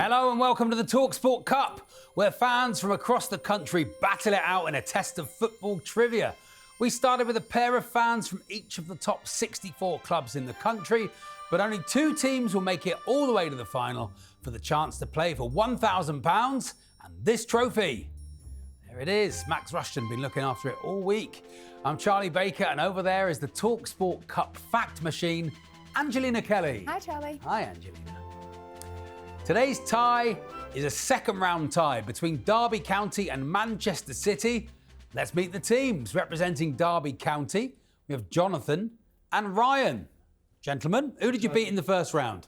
Hello and welcome to the talkSPORT Cup, where fans from across the country battle it out in a test of football trivia. We started with a pair of fans from each of the top 64 clubs in the country, but only 2 teams will make it all the way to the final for the chance to play for £1,000 and this trophy. There it is. Max Rushton been looking after it all week. I'm Charlie Baker, and over there is the talkSPORT Cup fact machine, Angelina Kelly. Hi, Charlie. Hi, Angelina. Today's tie is a second round tie between Derby County and Manchester City. Let's meet the teams. Representing Derby County, we have Jonathan and Ryan. Gentlemen, who did you beat in the first round?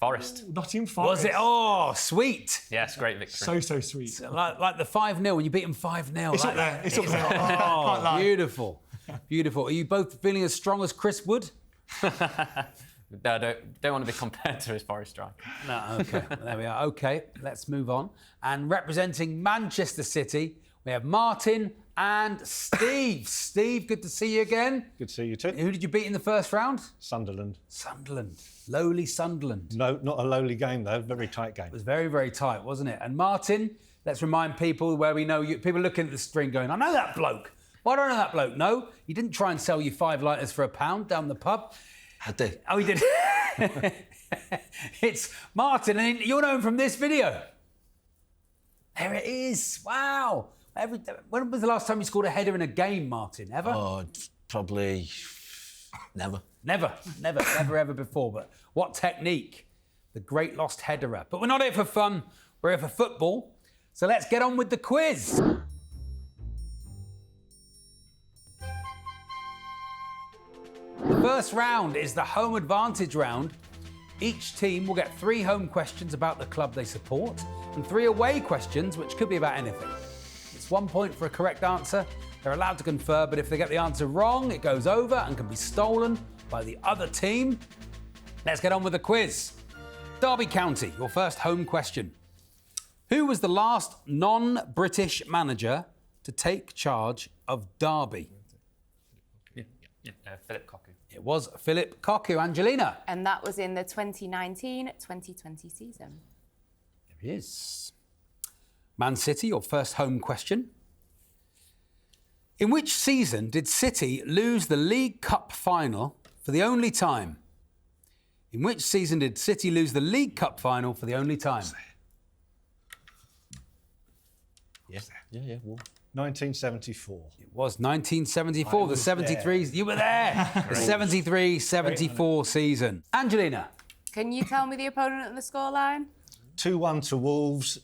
Forest. Nottingham Forest. Was it? Oh, sweet. Yes, great victory. So sweet. Like the 5-0, when you beat them 5-0. It's like up there. that. It's up there. Oh, Can't lie. beautiful. Beautiful. Are you both feeling as strong as Chris Wood? No, don't want to be compared to his Forest striker. No, okay. There we are. Okay, let's move on. And representing Manchester City, we have Martin and Steve. Steve, good to see you again. Good to see you too. Who did you beat in the first round? Sunderland. Sunderland. Lowly Sunderland. No, not a lowly game though. Very tight game. It was very, very tight, wasn't it? And Martin, let's remind people where we know you. People looking at the screen going, I know that bloke. Why don't I know that bloke? No, he didn't try and sell you 5 litres for £1 down the pub. I did. Oh, he did. It's Martin, and you'll know him from this video. There it is. Wow. When was the last time you scored a header in a game, Martin? Ever? Oh, probably never. Never, ever before. But what technique? The great lost headerer. But we're not here for fun. We're here for football. So let's get on with the quiz. The first round is the home advantage round. Each team will get 3 home questions about the club they support and 3 away questions, which could be about anything. It's 1 point for a correct answer. They're allowed to confer, but if they get the answer wrong, it goes over and can be stolen by the other team. Let's get on with the quiz. Derby County, your first home question. Who was the last non-British manager to take charge of Derby? Philip Cocu. It was Philip Cocu. Angelina. And that was in the 2019-2020 season. There he is. Man City, your first home question. In which season did City lose the League Cup final for the only time? In which season did City lose the League Cup final for the only time? Yeah. Well, 1974. It was 1974, the 73. You were there. The 73-74 season. Angelina. Can you tell me the opponent and the scoreline? 2-1 to Wolves.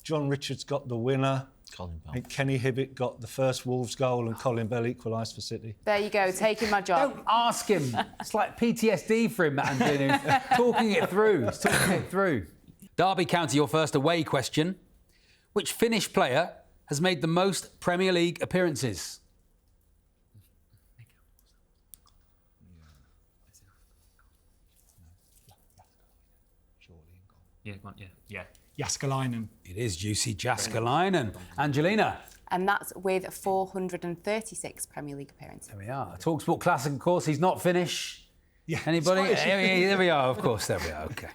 John Richards got the winner. Colin Bell. And Kenny Hibbett got the first Wolves goal, and Colin Bell equalised for City. There you go, taking my job. Don't ask him. It's like PTSD for him, Angelina. Talking it through. He's talking it through. Derby County, your first away question. Which Finnish player has made the most Premier League appearances? Yeah. Jaskalainen. It is Jussi Jaskalainen. Angelina. And that's with 436 Premier League appearances. There we are. talkSPORT Classic, of course. He's not Finnish. Yeah. Anybody? Scottish. There we are, of course. There we are. OK.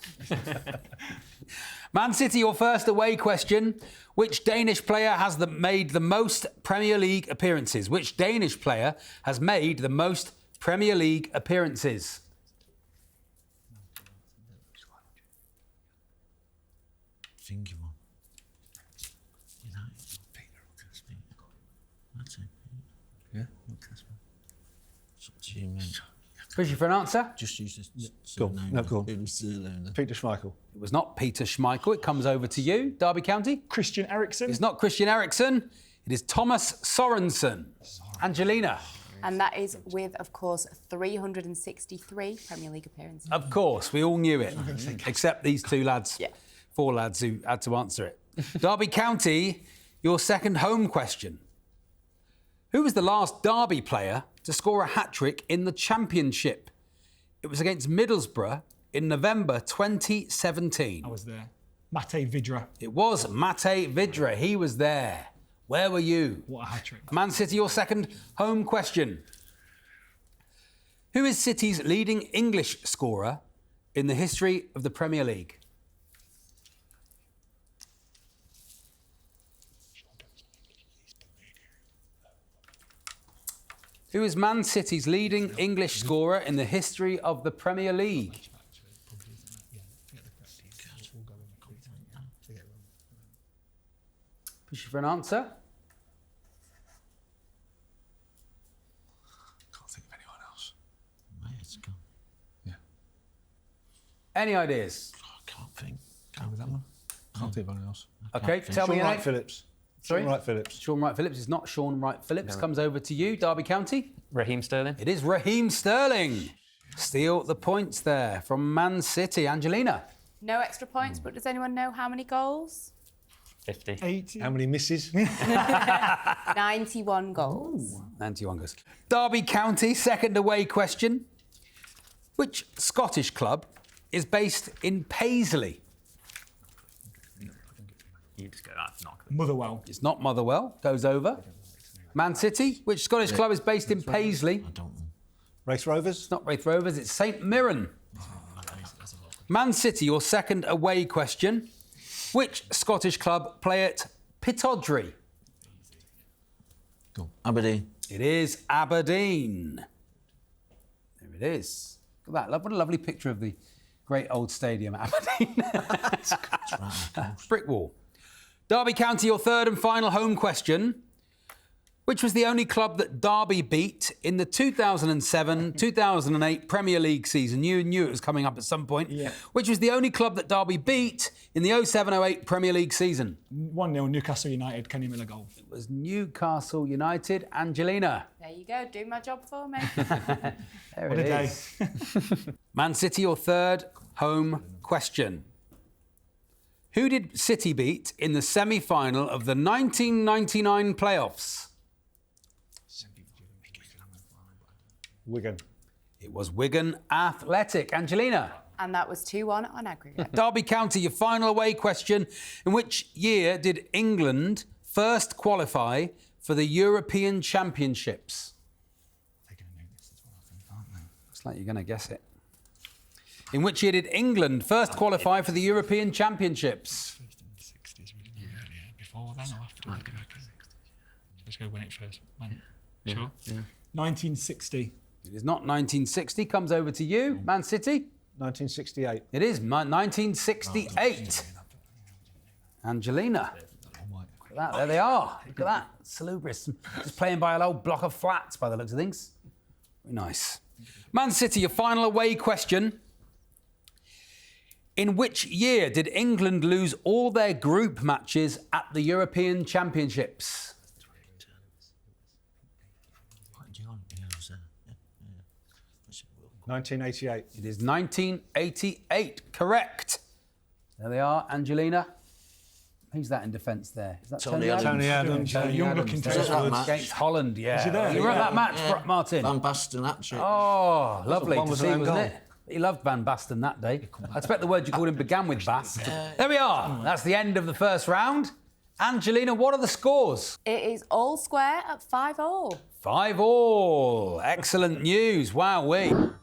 Man City, your first away question. Which Danish player has made the most Premier League appearances? Which Danish player has made the most Premier League appearances? Think of one. That's it. Yeah, it's up to you, mate. Push you for an answer? Just use this. Go on. No, go on. Peter Schmeichel. It was not Peter Schmeichel. It comes over to you, Derby County. Christian Eriksen. It's not Christian Eriksen. It is Thomas Sorensen. Angelina. And that is with, of course, 363 Premier League appearances. Of course, we all knew it, except these 2 lads. Yeah. 4 lads who had to answer it. Derby County, your second home question. Who was the last Derby player to score a hat-trick in the Championship? It was against Middlesbrough in November 2017. I was there. Mate Vidra. It was Mate Vidra. He was there. Where were you? What a hat-trick. Man City, your second home question. Who is City's leading English scorer in the history of the Premier League? Who is Man City's leading English scorer in the history of the Premier League? Push you for an answer. Can't think of anyone else. Mate, it's gone. Yeah. Any ideas? I can't think. Go with that one. Can't think of anyone else. Okay, tell me Sean your Wright name. Phillips. Sorry? Sean Wright Phillips. Sean Wright Phillips is not Sean Wright Phillips. Comes over to you, Derby County. Raheem Sterling. It is Raheem Sterling. Steal the points there from Man City. Angelina. No extra points, but does anyone know how many goals? 50. 80. How many misses? 91 goals. 91 goes. Derby County, second away question. Which Scottish club is based in Paisley? You just go, that's not good. Motherwell. It's not Motherwell. Goes over. Man City. Which Scottish club is based in Paisley? I don't know. Race Rovers. It's not Wraith Rovers. It's St Mirren. Man City, your second away question. Which Scottish club play at Pittodrie? Go. Aberdeen. It is Aberdeen. There it is. Look at that. What a lovely picture of the great old stadium at Aberdeen. Brick wall. Derby County, your third and final home question. Which was the only club that Derby beat in the 2007-2008 Premier League season? You knew it was coming up at some point. Yeah. Which was the only club that Derby beat in the 07-08 Premier League season? 1-0 Newcastle United, Kenny Miller goal. It was Newcastle United. Angelina. There you go, do my job for me. There What it a day. is. Man City, your third home question. Who did City beat in the semi-final of the 1999 playoffs? Wigan. It was Wigan Athletic. Angelina. And that was 2-1 on aggregate. Derby County, your final away question. In which year did England first qualify for the European Championships? They're going to know this as well, I think, aren't they? Looks like you're going to guess it. In which year did England first qualify for the European Championships? First in the 60s, really. Yeah. Before then or after? Let's go when it first went. Sure? Yeah. 1960. It is not 1960. Comes over to you, Man City. 1968. It is 1968. Angelina. Look at that. There they are. Look at that. Salubrious. Just playing by an old block of flats by the looks of things. Very nice. Man City, your final away question. In which year did England lose all their group matches at the European Championships? What do you want? Yeah, it was there. Yeah. 1988. It is 1988. Correct. There they are, Angelina. Who's that in defence there? Is that Tony Tony Adams. Adams? Tony Adams. Young looking Was it that match? Against Holland, yeah. he there? You were at that match, Yeah. Martin. Van Basten hat-trick. Oh, lovely one to was see, an own wasn't goal. it? He loved Van Basten that day. I expect the word you called him began with Bass. There we are. That's the end of the first round. Angelina, what are the scores? It is all square at 5-all. 5-all. Excellent news. Wowee.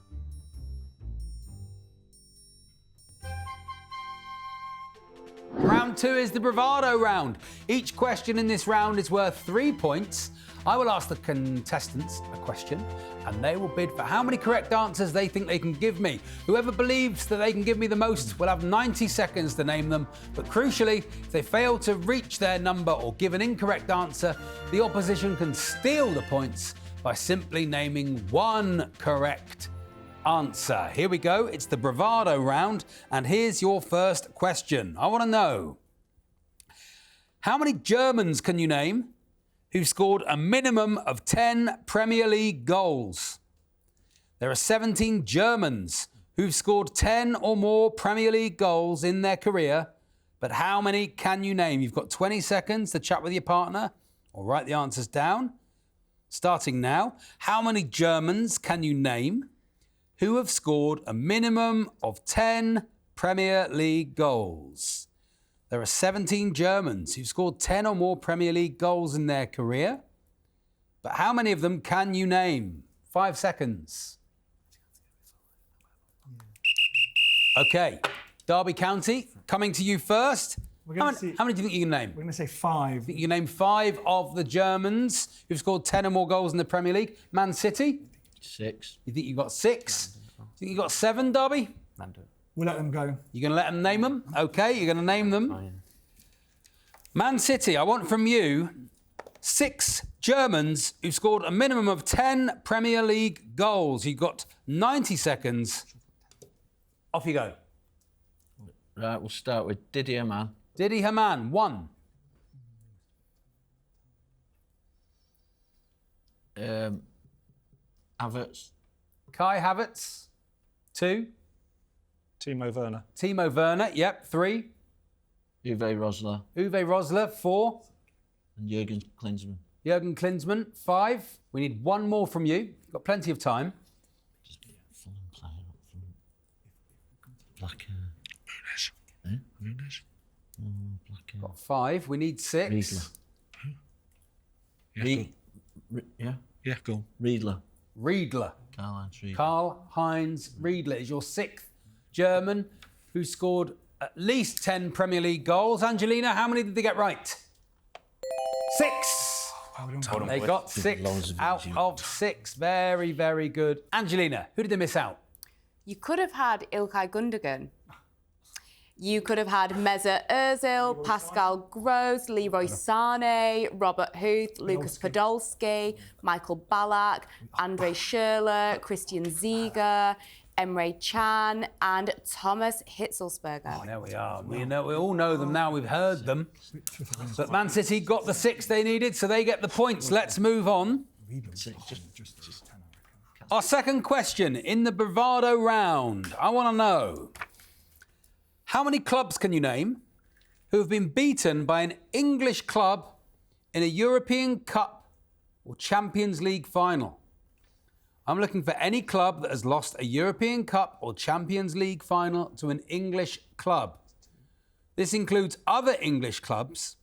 Round 2 is the bravado round. Each question in this round is worth 3 points. I will ask the contestants a question and they will bid for how many correct answers they think they can give me. Whoever believes that they can give me the most will have 90 seconds to name them. But crucially, if they fail to reach their number or give an incorrect answer, the opposition can steal the points by simply naming one correct answer. Here we go. It's the bravado round, and here's your first question. I want to know, how many Germans can you name who've scored a minimum of 10 Premier League goals? There are 17 Germans who've scored 10 or more Premier League goals in their career, but how many can you name? You've got 20 seconds to chat with your partner or write the answers down. Starting now, how many Germans can you name who have scored a minimum of 10 Premier League goals? There are 17 Germans who've scored 10 or more Premier League goals in their career, but how many of them can you name? 5 seconds. Okay, Derby County, coming to you first. We're How going many, to see. how many do you think you can name? We're going to say 5. You can name 5 of the Germans who've scored 10 or more goals in the Premier League. Man City, 6. you think you've got 6? Do you think you've got 7, Derby? We'll let them go. You're going to let them name them? OK, you're going to name them. Man City, I want from you 6 Germans who scored a minimum of 10 Premier League goals. You've got 90 seconds. Off you go. Right, we'll start with Didier Man. Didi Hamann, 1. Havertz. Kai Havertz, 2. Timo Werner. Timo Werner, yep, 3. Uwe Rosler. Uwe Rosler, 4. And Jurgen Klinsmann. Jurgen Klinsmann, 5. We need 1 more from you. You've got plenty of time. Fulham player up front. Black. Nunes. Black. Got 5. We need 6. Riedler. Yeah. Yeah, go on. Riedler. Riedler. Karl-Heinz Riedler. Karl-Heinz Riedler is your 6th German who scored at least 10 Premier League goals. Angelina, how many did they get right? 6. They got 6 loads of out you. of 6. Very, very good. Angelina, who did they miss out? You could have had Ilkay Gundogan. You could have had Mesut Ozil, Pascal Gross, Leroy Sané, Robert Huth, Lucas Podolski, Michael Ballack, Andre Schürrle, Christian Ziege, Emre Can, and Thomas Hitzelsberger. There we are. We all know them now. We've heard them. But Man City got the 6 they needed, so they get the points. Let's move on. Our second question in the bravado round. I want to know, how many clubs can you name who have been beaten by an English club in a European Cup or Champions League final? I'm looking for any club that has lost a European Cup or Champions League final to an English club. This includes other English clubs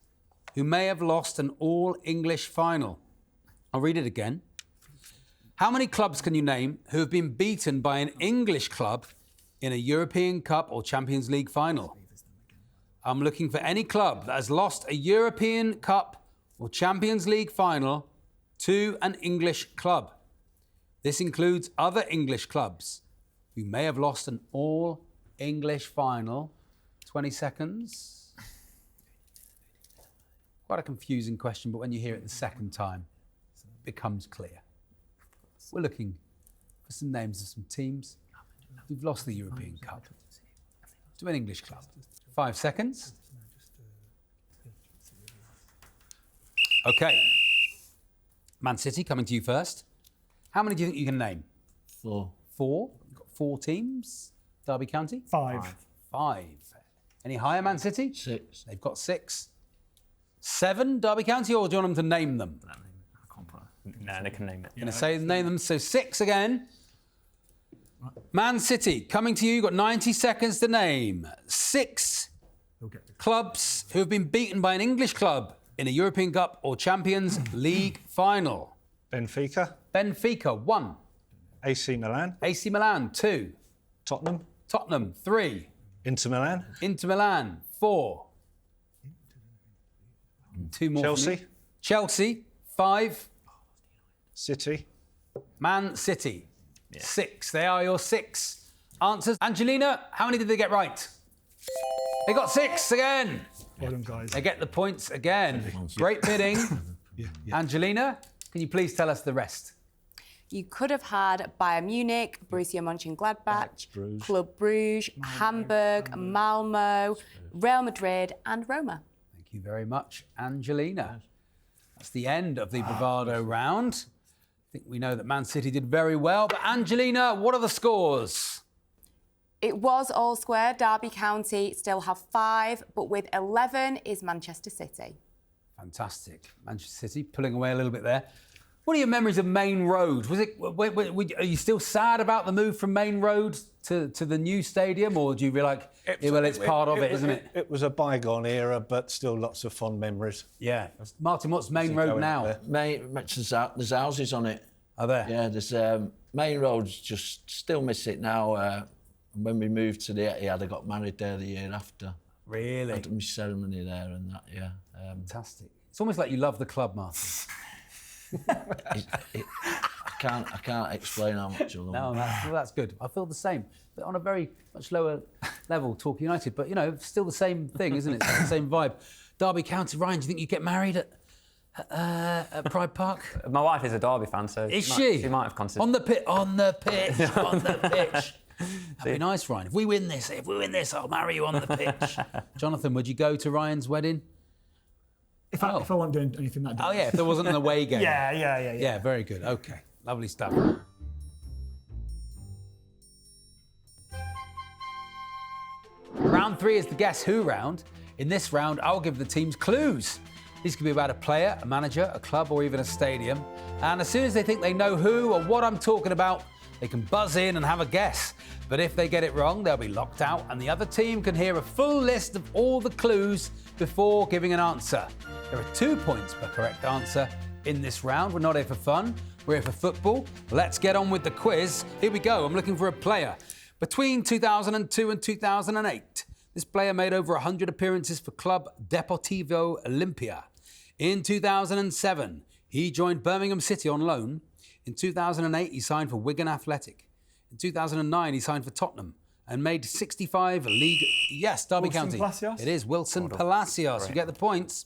who may have lost an all-English final. I'll read it again. How many clubs can you name who have been beaten by an English club in a European Cup or Champions League final? I'm looking for any club that has lost a European Cup or Champions League final to an English club. This includes other English clubs who may have lost an all-English final. 20 seconds. Quite a confusing question, but when you hear it the second time, it becomes clear. We're looking for some names of some teams who've lost the European Cup to an English club. 5 seconds. OK. Man City, coming to you first. How many do you think you can name? 4. 4. You've got 4 teams. Derby County? 5. 5. Any higher, Man City? 6. They've got 6. 7, Derby County, or do you want them to name them? No, they can name it. Going to say name them. So 6 again. Man City, coming to you. You've got 90 seconds to name 6 clubs who have been beaten by an English club in a European Cup or Champions League final. Benfica. Benfica, 1. AC Milan. AC Milan, 2. Tottenham. Tottenham, 3. Inter Milan. Inter Milan, 4. 2 more. Chelsea. Chelsea, 5. City. Man City, 6. They are your 6 answers. Angelina, how many did they get right? They got 6 again. Well done, guys. They get the points again. Great bidding. Angelina, can you please tell us the rest? You could have had Bayern Munich, Borussia Mönchengladbach, Bruges. Club Bruges, Hamburg, Malmo, Real Madrid, and Roma. Thank you very much, Angelina. That's the end of the bravado round. I think we know that Man City did very well. But Angelina, what are the scores? It was all square. Derby County still have 5, but with 11 is Manchester City. Fantastic. Manchester City pulling away a little bit there. What are your memories of Main Road? Are you still sad about the move from Main Road to the new stadium, or do you feel like, it's part of it, isn't it? It was a bygone era, but still lots of fond memories. Yeah. Martin, what's Main Road going now? up there. There's houses on it. Are there? Yeah, there's Main Road's just still miss it now. When we moved to the Etihad, I got married there the year after. Really? Had my ceremony there and that, yeah. Fantastic. It's almost like you love the club, Martin. I can't explain how much I love No, that's good. I feel the same, but on a very much lower level, Torquay United. But, you know, still the same thing, isn't it? It's the same vibe. Derby County, Ryan, do you think you'd get married at Pride Park? My wife is a Derby fan, so she might have considered. On the pitch. On the pitch. That'd be nice, Ryan. If we win this, I'll marry you on the pitch. Jonathan, would you go to Ryan's wedding? If I wasn't doing anything that day. Oh, yeah, if there wasn't an away game. Yeah. Yeah, very good. Okay, lovely stuff. Round 3 is the Guess Who round. In this round, I'll give the teams clues. These could be about a player, a manager, a club, or even a stadium. And as soon as they think they know who or what I'm talking about, they can buzz in and have a guess. But if they get it wrong, they'll be locked out, and the other team can hear a full list of all the clues before giving an answer. There are 2 points per correct answer in this round. We're not here for fun, we're here for football. Let's get on with the quiz. Here we go. I'm looking for a player. Between 2002 and 2008, this player made over 100 appearances for Club Deportivo Olimpia. In 2007, he joined Birmingham City on loan. In 2008, he signed for Wigan Athletic. In 2009, he signed for Tottenham and made 65 league... Yes, Derby County. Palacios? It is Wilson Palacios. You get the points.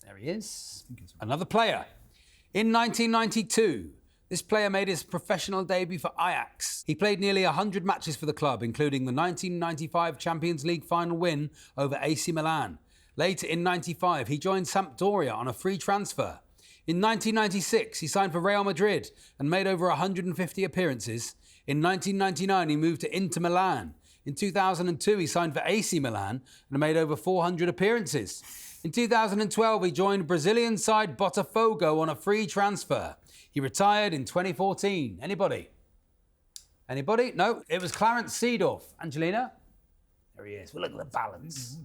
There he is. Another player. In 1992, this player made his professional debut for Ajax. He played nearly 100 matches for the club, including the 1995 Champions League final win over AC Milan. Later in 95, he joined Sampdoria on a free transfer. In 1996, he signed for Real Madrid and made over 150 appearances. In 1999, he moved to Inter Milan. In 2002, he signed for AC Milan and made over 400 appearances. In 2012, he joined Brazilian side Botafogo on a free transfer. He retired in 2014. Anybody? Anybody? No, it was Clarence Seedorf. Angelina? There he is. Well, look at the balance.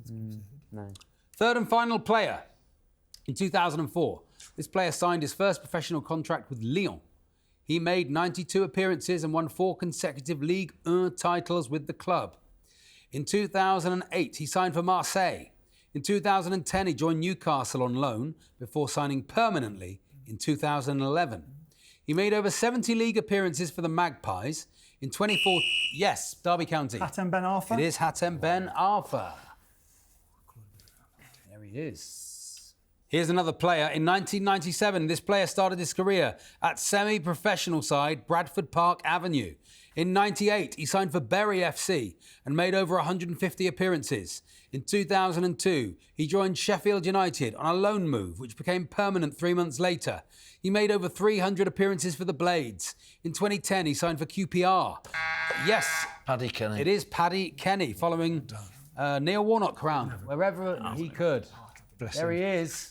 No. Third and final player. In 2004, this player signed his first professional contract with Lyon. He made 92 appearances and won 4 consecutive Ligue 1 titles with the club. In 2008, he signed for Marseille. In 2010, he joined Newcastle on loan before signing permanently in 2011. He made over 70 league appearances for the Magpies. In 2014, yes, Derby County. Hatem Ben Arfa? It is Hatem Ben Arfa. There he is. Here's another player. In 1997, this player started his career at semi-professional side Bradford Park Avenue. In 98, he signed for Bury FC and made over 150 appearances. In 2002, he joined Sheffield United on a loan move, which became permanent 3 months later. He made over 300 appearances for the Blades. In 2010, he signed for QPR. Yes. Paddy Kenny. It is Paddy Kenny, following Neil Warnock round, wherever he could. Bless There him. he is.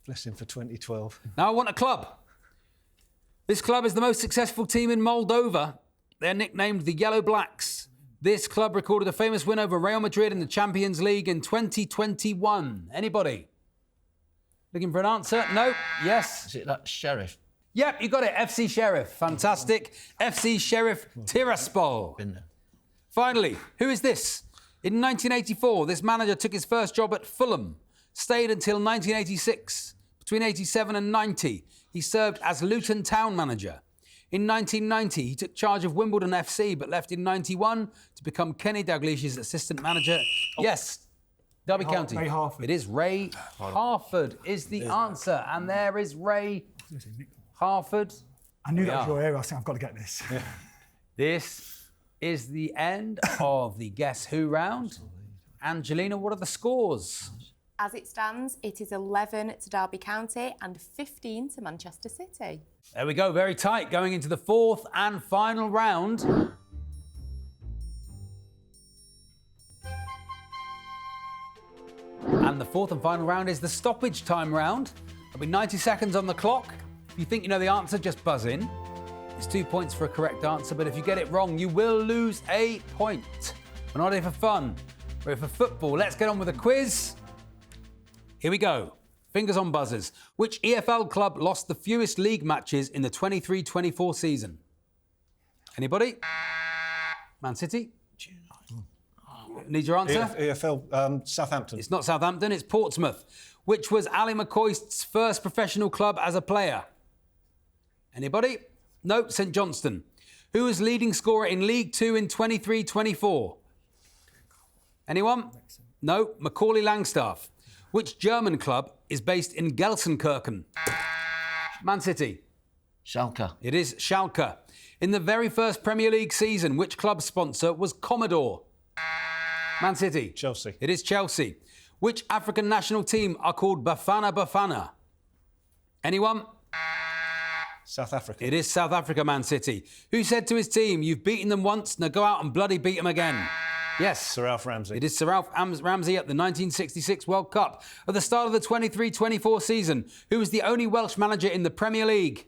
Bless him for 2012. Now I want a club. This club is the most successful team in Moldova. They're nicknamed the Yellow Blacks. This club recorded a famous win over Real Madrid in the Champions League in 2021. Anybody? Looking for an answer? No? Yes? Is it that Sheriff? Yep, you got it. FC Sheriff. Fantastic. FC Sheriff Tiraspol. Been there. Finally, who is this? In 1984, this manager took his first job at Fulham, stayed until 1986. Between 87 and 90, he served as Luton Town manager. In 1990, he took charge of Wimbledon FC, but left in 91 to become Kenny Dalglish's assistant manager. Yes, Derby County. Ray Harford. It is Ray Harford is the answer. And there is Ray Harford. I knew that was your area. I think I've got to get this. This is the end of the Guess Who round. Angelina, what are the scores? As it stands, it is 11 to Derby County and 15 to Manchester City. There we go, very tight, going into the fourth and final round. And the fourth and final round is the stoppage time round. There'll be 90 seconds on the clock. If you think you know the answer, just buzz in. It's 2 points for a correct answer, but if you get it wrong, you will lose a point. We're not here for fun, we're here for football. Let's get on with the quiz. Here we go. Fingers on buzzers. Which EFL club lost the fewest league matches in the 23-24 season? Anybody? Man City? Need your answer? EFL, Southampton. It's not Southampton, it's Portsmouth, which was Ali McCoist's first professional club as a player. Anybody? No, St Johnstone. Who was leading scorer in League Two in 23-24? Anyone? No, Macaulay Langstaff. Which German club is based in Gelsenkirchen? Man City. Schalke. It is Schalke. In the very first Premier League season, which club's sponsor was Commodore? Man City. Chelsea. It is Chelsea. Which African national team are called Bafana Bafana? Anyone? South Africa. It is South Africa, Man City. Who said to his team, "You've beaten them once, now go out and bloody beat them again"? Yes. Sir Alf Ramsey. It is Sir Alf Ramsey at the 1966 World Cup. At the start of the 23-24 season, who was the only Welsh manager in the Premier League?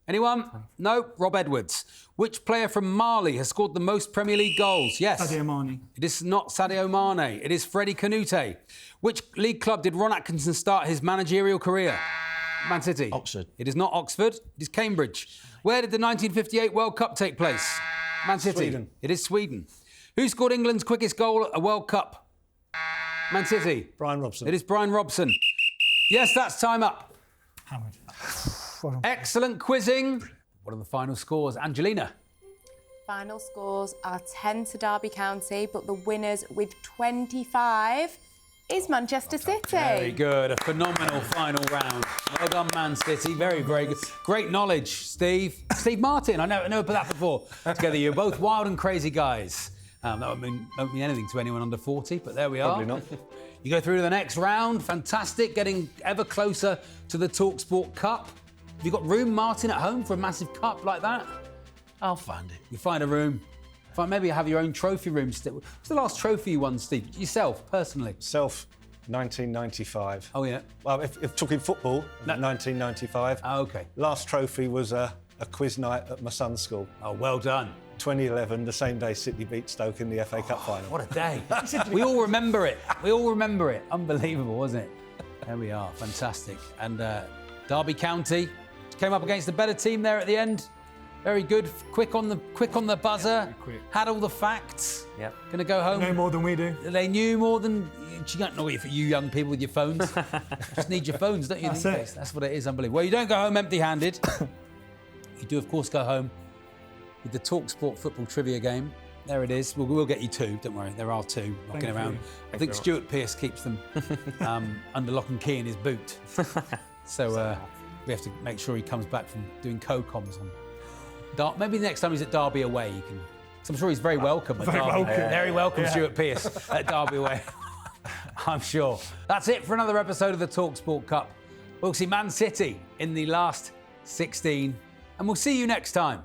Anyone? No? Rob Edwards. Which player from Mali has scored the most Premier League goals? Yes. Sadio Mane. It is not Sadio Mane. It is Freddie Canute. Which league club did Ron Atkinson start his managerial career? Man City. Oxford. It is not Oxford. It is Cambridge. Where did the 1958 World Cup take place? Man City. Sweden. It is Sweden. Who scored England's quickest goal at a World Cup? Man City. Brian Robson. It is Brian Robson. Yes, that's time up. Hammered. Excellent quizzing. What are the final scores? Angelina. Final scores are 10 to Derby County, but the winners with 25 is Manchester City. Very good. A phenomenal final round. Well done, Man City. Very, very good. Great knowledge, Steve. Steve Martin. I never put that before. Together, you're both wild and crazy guys. That won't mean anything to anyone under 40, but there we are. Probably not. You go through to the next round. Fantastic. Getting ever closer to the talkSPORT Cup. Have you got room, Martin, at home for a massive cup like that? I'll find it. You find a room. Maybe have your own trophy room still. What's the last trophy you won, Steve? Yourself, personally? Self, 1995. Oh, yeah. Well, if talking football, 1995. Oh, okay. Last trophy was a quiz night at my son's school. Oh, well done. 2011, the same day City beat Stoke in the FA Cup final. What a day. We all remember it. We all remember it. Unbelievable, wasn't it? There we are. Fantastic. And Derby County came up against a better team there at the end. Very good. Quick on the buzzer. quick. Had all the facts. Yep. Gonna go home. No more than we do. They knew more than you don't know it for you young people with your phones. Just need your phones, don't you? That's these it. days? That's what it is. Unbelievable. Well, you don't go home empty-handed. You do, of course, go home with the talkSPORT football trivia game. There it is. We'll get you two. Don't worry. There are two knocking around. you. I think Stuart Pearce keeps them under lock and key in his boot. So we have to make sure he comes back from doing co-coms on. Maybe next time he's at Derby away, you can. Cause I'm sure he's very welcome at Very Derby. welcome. Very welcome, Stuart Pearce at Derby away. I'm sure. That's it for another episode of the talkSPORT Cup. We'll see Man City in the last 16, and we'll see you next time.